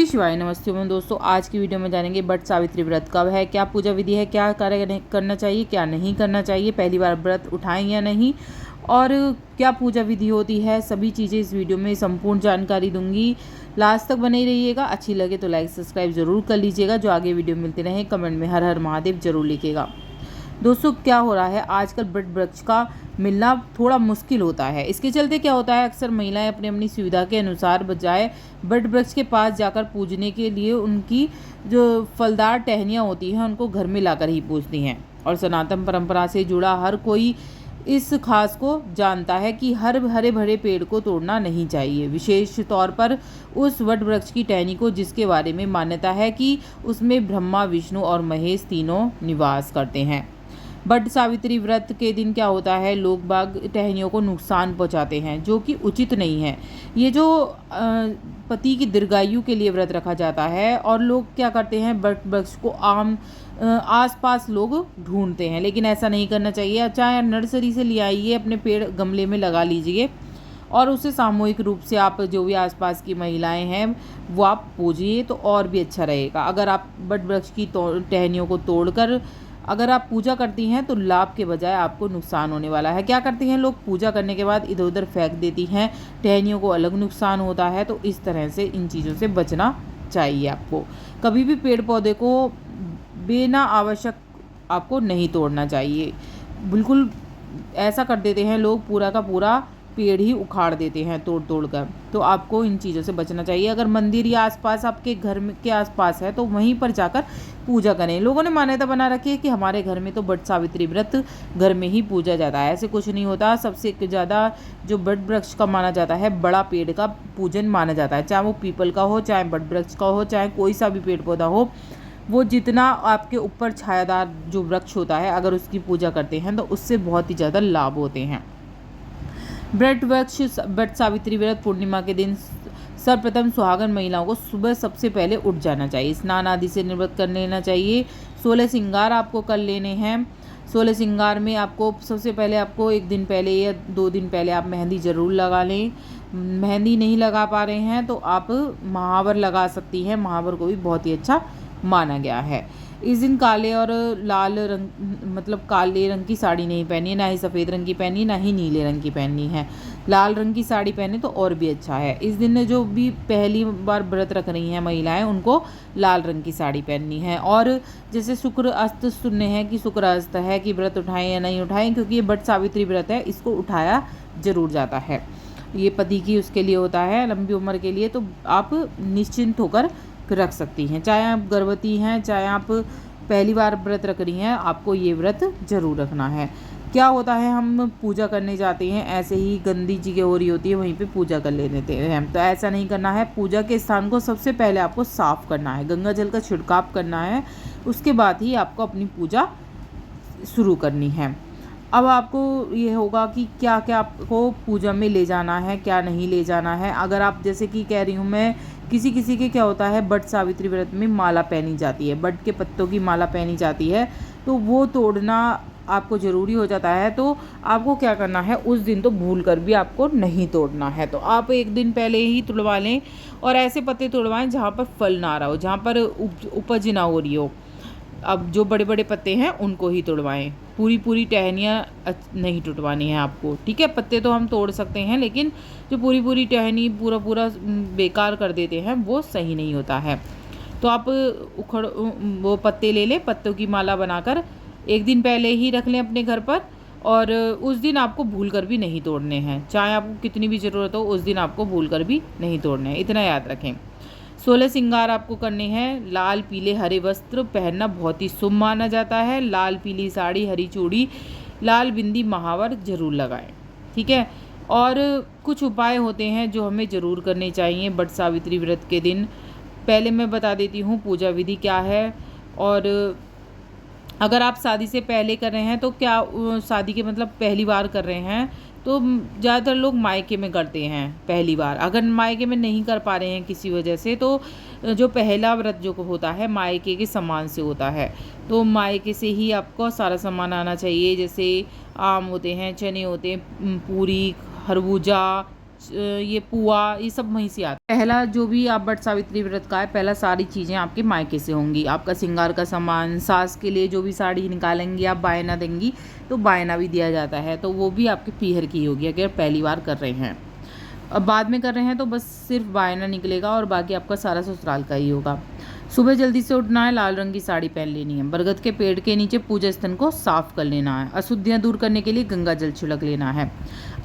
शिवाय नमस्ते दोस्तों। आज की वीडियो में जानेंगे बट सावित्री व्रत कब है, क्या पूजा विधि है, क्या कार्य करना चाहिए, क्या नहीं करना चाहिए, पहली बार व्रत उठाएं या नहीं, और क्या पूजा विधि होती है। सभी चीज़ें इस वीडियो में संपूर्ण जानकारी दूंगी। लास्ट तक बने रहिएगा। अच्छी लगे तो लाइक सब्सक्राइब जरूर कर लीजिएगा। जो आगे वीडियो मिलते रहें कमेंट में हर हर महादेव जरूर लिखिएगा। दोस्तों क्या हो रहा है, आजकल बट वृक्ष का मिलना थोड़ा मुश्किल होता है। इसके चलते क्या होता है, अक्सर महिलाएं अपनी अपनी सुविधा के अनुसार बजाय बट वृक्ष के पास जाकर पूजने के लिए उनकी जो फलदार टहनियाँ होती हैं उनको घर में लाकर ही पूजती हैं। और सनातन परंपरा से जुड़ा हर कोई इस खास को जानता है कि हर हरे भरे पेड़ को तोड़ना नहीं चाहिए, विशेष तौर पर उस वट वृक्ष की टहनी को जिसके बारे में मान्यता है कि उसमें ब्रह्मा, विष्णु और महेश तीनों निवास करते हैं। बट सावित्री व्रत के दिन क्या होता है, लोग बाग टहनियों को नुकसान पहुंचाते हैं, जो कि उचित नहीं है। ये जो पति की दीर्घायु के लिए व्रत रखा जाता है, और लोग क्या करते हैं, बट वृक्ष को आसपास लोग ढूंढते हैं, लेकिन ऐसा नहीं करना चाहिए। चाहे नर्सरी से ले आइए, अपने पेड़ गमले में लगा लीजिए और उसे सामूहिक रूप से आप जो भी आसपास की महिलाएं हैं वो आप पूजिए तो और भी अच्छा रहेगा। अगर आप बट वृक्ष की टहनियों को तोड़कर अगर आप पूजा करती हैं तो लाभ के बजाय आपको नुकसान होने वाला है। क्या करती हैं लोग, पूजा करने के बाद इधर उधर फेंक देती हैं, टहनियों को अलग नुकसान होता है। तो इस तरह से इन चीज़ों से बचना चाहिए आपको। कभी भी पेड़ पौधे को बिना आवश्यक आपको नहीं तोड़ना चाहिए। बिल्कुल ऐसा कर देते हैं लोग, पूरा का पूरा पेड़ ही उखाड़ देते हैं तोड़ कर। तो आपको इन चीज़ों से बचना चाहिए। अगर मंदिर या आसपास आपके घर के आसपास है तो वहीं पर जाकर पूजा करें। लोगों ने मान्यता बना रखी है कि हमारे घर में तो बट सावित्री व्रत घर में ही पूजा जाता है। ऐसे कुछ नहीं होता। सबसे ज़्यादा जो बट वृक्ष का माना जाता है, बड़ा पेड़ का पूजन माना जाता है, चाहे वो पीपल का हो, चाहे बट वृक्ष का हो, चाहे कोई सा भी पेड़ पौधा हो। वो जितना आपके ऊपर छायादार जो वृक्ष होता है, अगर उसकी पूजा करते हैं तो उससे बहुत ही ज़्यादा लाभ होते हैं। बट सावित्री व्रत पूर्णिमा के दिन सर्वप्रथम सुहागन महिलाओं को सुबह सबसे पहले उठ जाना चाहिए, स्नान आदि से निवृत्त कर लेना चाहिए। 16 श्रृंगार आपको कर लेने हैं। 16 श्रृंगार में आपको सबसे पहले आपको एक दिन पहले या 2 दिन पहले आप मेहंदी ज़रूर लगा लें। मेहंदी नहीं लगा पा रहे हैं तो आप महावर लगा सकती हैं। महावर को भी बहुत ही अच्छा माना गया है। इस दिन काले और लाल रंग मतलब काले रंग की साड़ी नहीं पहनी है, ना ही सफ़ेद रंग की पहनी है, ना ही नीले रंग की पहनी है। लाल रंग की साड़ी पहने तो और भी अच्छा है। इस दिन जो भी पहली बार व्रत रख रही हैं महिलाएं, उनको लाल रंग की साड़ी पहननी है। और जैसे शुक्र अस्त सुनने हैं कि शुक्र अस्त है कि व्रत उठाएं या नहीं उठाएं, क्योंकि ये बट सावित्री व्रत है, इसको उठाया जरूर जाता है। ये पति की उसके लिए होता है, लंबी उम्र के लिए। तो आप निश्चिंत होकर रख सकती हैं। चाहे आप गर्भवती हैं, चाहे आप पहली बार व्रत रख रही हैं, आपको ये व्रत जरूर रखना है। क्या होता है, हम पूजा करने जाते हैं, ऐसे ही गंदी चीज़ें हो रही होती है, वहीं पे पूजा कर लेते हैं। तो ऐसा नहीं करना है। पूजा के स्थान को सबसे पहले आपको साफ करना है, गंगा जल का छिड़काव करना है, उसके बाद ही आपको अपनी पूजा शुरू करनी है। अब आपको ये होगा कि क्या क्या आपको पूजा में ले जाना है, क्या नहीं ले जाना है। अगर आप जैसे कि कह रही हूँ मैं, किसी किसी के क्या होता है, बट सावित्री व्रत में माला पहनी जाती है, बट के पत्तों की माला पहनी जाती है, तो वो तोड़ना आपको ज़रूरी हो जाता है। तो आपको क्या करना है, उस दिन तो भूल कर भी आपको नहीं तोड़ना है। तो आप एक दिन पहले ही तुड़वा लें, और ऐसे पत्ते तुड़वाएं जहाँ पर फल ना रहा हो, जहाँ पर उपज ना हो रही हो। अब जो बड़े बड़े पत्ते हैं उनको ही तोड़वाएं, पूरी टहनियाँ नहीं टुटवानी है आपको, ठीक है। पत्ते तो हम तोड़ सकते हैं, लेकिन जो पूरी टहनी पूरा बेकार कर देते हैं वो सही नहीं होता है। तो आप वो पत्ते ले लें, पत्तों की माला बनाकर एक दिन पहले ही रख लें अपने घर पर, और उस दिन आपको भूल कर भी नहीं तोड़ने हैं। चाहे आपको कितनी भी ज़रूरत हो, उस दिन आपको भूल कर भी नहीं तोड़ने हैं, इतना याद रखें। 16 श्रृंगार आपको करने हैं। लाल पीले हरे वस्त्र पहनना बहुत ही शुभ माना जाता है। लाल पीली साड़ी, हरी चूड़ी, लाल बिंदी, महावर जरूर लगाएं, ठीक है। और कुछ उपाय होते हैं जो हमें ज़रूर करने चाहिए बट सावित्री व्रत के दिन। पहले मैं बता देती हूँ पूजा विधि क्या है। और अगर आप शादी से पहले कर रहे हैं तो क्या शादी के मतलब पहली बार कर रहे हैं तो ज़्यादातर लोग मायके में करते हैं पहली बार। अगर मायके में नहीं कर पा रहे हैं किसी वजह से, तो जो पहला व्रत जो होता है मायके के सामान से होता है। तो मायके से ही आपको सारा सामान आना चाहिए, जैसे आम होते हैं, चने होते हैं, पूरी, खरबूजा, ये पुआ, ये सब वहीं से आता है। पहला जो भी आप बट सावित्री व्रत का है, पहला सारी चीज़ें आपके मायके से होंगी। आपका श्रृंगार का सामान, सास के लिए जो भी साड़ी निकालेंगी आप, बायना देंगी तो बायना भी दिया जाता है, तो वो भी आपके पीहर की होगी अगर पहली बार कर रहे हैं। अब बाद में कर रहे हैं तो बस सिर्फ बायना निकलेगा और बाकी आपका सारा ससुराल का ही होगा। सुबह जल्दी से उठना है, लाल रंग की साड़ी पहन लेनी है, बरगद के पेड़ के नीचे पूजा स्थल को साफ कर लेना है, अशुद्धियाँ दूर करने के लिए गंगा जल छिड़क लेना है।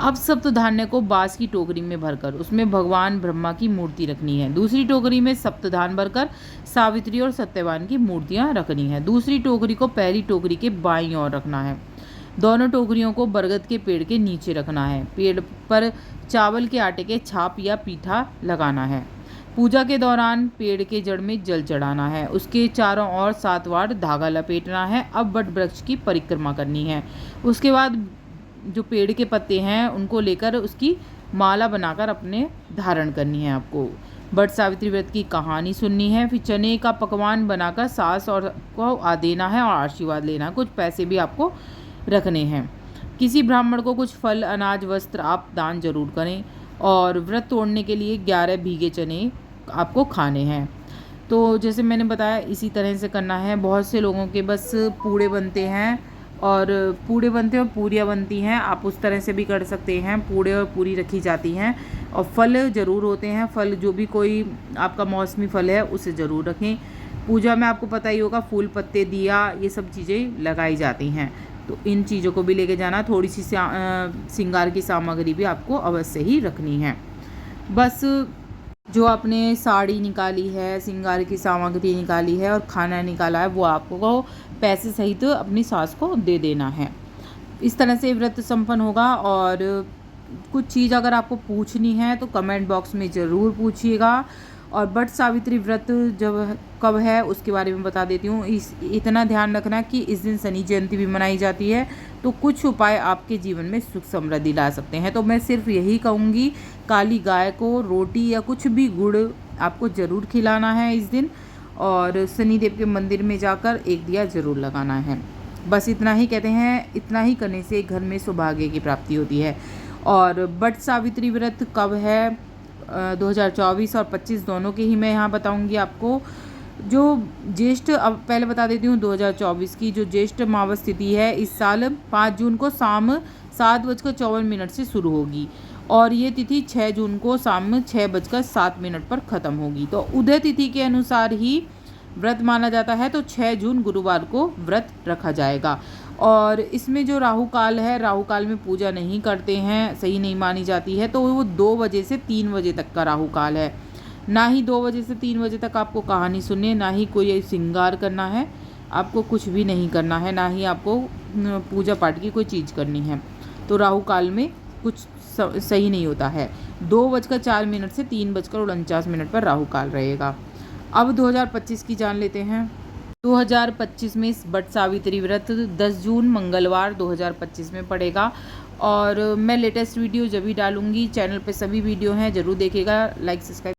अब सप्त धान्य को बांस की टोकरी में भरकर उसमें भगवान ब्रह्मा की मूर्ति रखनी है। दूसरी टोकरी में सप्त धान भरकर सावित्री और सत्यवान की मूर्तियाँ रखनी है। दूसरी टोकरी को पहली टोकरी के बाईं ओर रखना है। दोनों टोकरियों को बरगद के पेड़ के नीचे रखना है। पेड़ पर चावल के आटे के छाप या पीठा लगाना है। पूजा के दौरान पेड़ के जड़ में जल चढ़ाना है। उसके चारों ओर 7 बार धागा लपेटना है। अब वट वृक्ष की परिक्रमा करनी है। उसके बाद जो पेड़ के पत्ते हैं उनको लेकर उसकी माला बनाकर अपने धारण करनी है। आपको बट सावित्री व्रत की कहानी सुननी है। फिर चने का पकवान बनाकर सास और को देना है और आशीर्वाद लेना है। कुछ पैसे भी आपको रखने हैं। किसी ब्राह्मण को कुछ फल, अनाज, वस्त्र आप दान जरूर करें। और व्रत तोड़ने के लिए 11 भीगे चने आपको खाने हैं। तो जैसे मैंने बताया इसी तरह से करना है। बहुत से लोगों के बस पूड़े बनते हैं और पूरियाँ बनती हैं। आप उस तरह से भी कर सकते हैं। पूड़े और पूरी रखी जाती हैं और फल ज़रूर होते हैं। फल जो भी कोई आपका मौसमी फल है उसे ज़रूर रखें। पूजा में आपको पता ही होगा फूल, पत्ते, दिया, ये सब चीज़ें लगाई जाती हैं, तो इन चीज़ों को भी लेके जाना। थोड़ी सी श्रृंगार की सामग्री भी आपको अवश्य ही रखनी है। बस जो आपने साड़ी निकाली है, श्रृंगार की सामग्री निकाली है और खाना निकाला है, वो आपको पैसे सहित अपनी सास को दे देना है। इस तरह से व्रत संपन्न होगा। और कुछ चीज़ अगर आपको पूछनी है तो कमेंट बॉक्स में ज़रूर पूछिएगा। और बट सावित्री व्रत जब कब है उसके बारे में बता देती हूँ। इतना ध्यान रखना कि इस दिन शनि जयंती भी मनाई जाती है, तो कुछ उपाय आपके जीवन में सुख समृद्धि ला सकते हैं। तो मैं सिर्फ यही कहूँगी, काली गाय को रोटी या कुछ भी गुड़ आपको ज़रूर खिलाना है इस दिन। और शनिदेव के मंदिर में जाकर एक दिया ज़रूर लगाना है। बस इतना ही कहते हैं, इतना ही करने से घर में सौभाग्य की प्राप्ति होती है। और बट सावित्री व्रत कब है, 2024 और 25 दोनों के ही मैं यहाँ बताऊँगी आपको। जो ज्येष्ठ, अब पहले बता देती हूँ 2024 की जो ज्येष्ठ अमावस तिथि है इस साल 5 जून को शाम 7:54 से शुरू होगी और ये तिथि 6 जून को शाम 6:07 पर ख़त्म होगी। तो उदय तिथि के अनुसार ही व्रत माना जाता है, तो 6 जून गुरुवार को व्रत रखा जाएगा। और इसमें जो राहु काल है, राहु काल में पूजा नहीं करते हैं, सही नहीं मानी जाती है। तो वो 2 बजे से 3 बजे तक का राहु काल है। ना ही 2 बजे से 3 बजे तक आपको कहानी सुननी है, ना ही कोई श्रृंगार करना है, आपको कुछ भी नहीं करना है, ना ही आपको पूजा पाठ की कोई चीज़ करनी है। तो राहु काल में कुछ सही नहीं होता है। 2:04 से 3:49 पर राहु काल रहेगा। अब 2025 की जान लेते हैं। 2025 में इस बट सावित्री व्रत 10 जून मंगलवार 2025 में पड़ेगा। और मैं लेटेस्ट वीडियो जब भी डालूंगी, चैनल पे सभी वीडियो हैं, ज़रूर देखिएगा, लाइक सब्सक्राइब